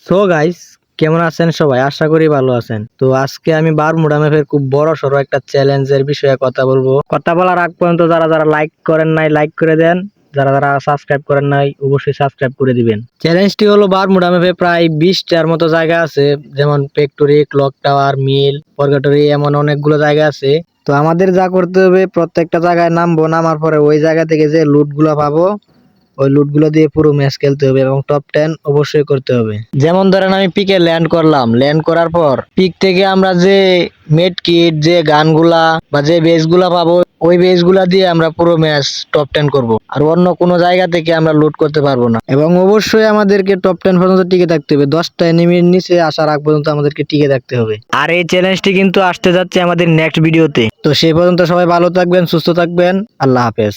So guys, কেমন আছেন সবাই? আশা করি ভালো আছেন। তো আজকে আমি বারমুডা ম্যাপের খুব বড় সড়ো একটা চ্যালেঞ্জের বিষয়ে কথা বলবো। কথা বলার আগ পর্যন্ত যারা যারা লাইক করেন নাই লাইক করে দেন, যারা যারা সাবস্ক্রাইব করেন নাই অবশ্যই সাবস্ক্রাইব করে দিবেন। চ্যালেঞ্জটি হলো বারমুডা ম্যাপে প্রায় 20টার মতো জায়গা আছে, যেমন ফ্যাক্টরি, ক্লক টাওয়ার, মিল, পরগাটরি, এমন অনেকগুলো জায়গা আছে। তো আমাদের যা করতে হবে, প্রত্যেকটা জায়গায় নামবো, নামার পরে ওই জায়গা থেকে যে লুট গুলো পাবো ওই লুট গুলো দিয়ে পুরো ম্যাচ খেলতে হবে এবং টপ 10 অবশ্যই করতে হবে। যেমন ধরেন আমি পিকে ল্যান্ড করলাম, ল্যান্ড করার পর পিক থেকে আমরা যে মেড কিট, যে গানগুলা বা যে বেস গুলা পাবো ওই বেস গুলা দিয়ে আমরা পুরো ম্যাচ টপ 10 করব। আর অন্য কোনো জায়গা থেকে আমরা লুট করতে পারবো না। এবং অবশ্যই আমাদেরকে টপ 10 পর্যন্ত টিকে থাকতে হবে। 10টা এনিমির নিচে আসার আগ পর্যন্ত আমাদেরকে টিকে থাকতে হবে। আর এই চ্যালেঞ্জটি কিন্তু আসতে যাচ্ছে আমাদের নেক্সট ভিডিওতে। তো সেই পর্যন্ত সবাই ভালো থাকবেন, সুস্থ থাকবেন। আল্লাহ হাফেজ।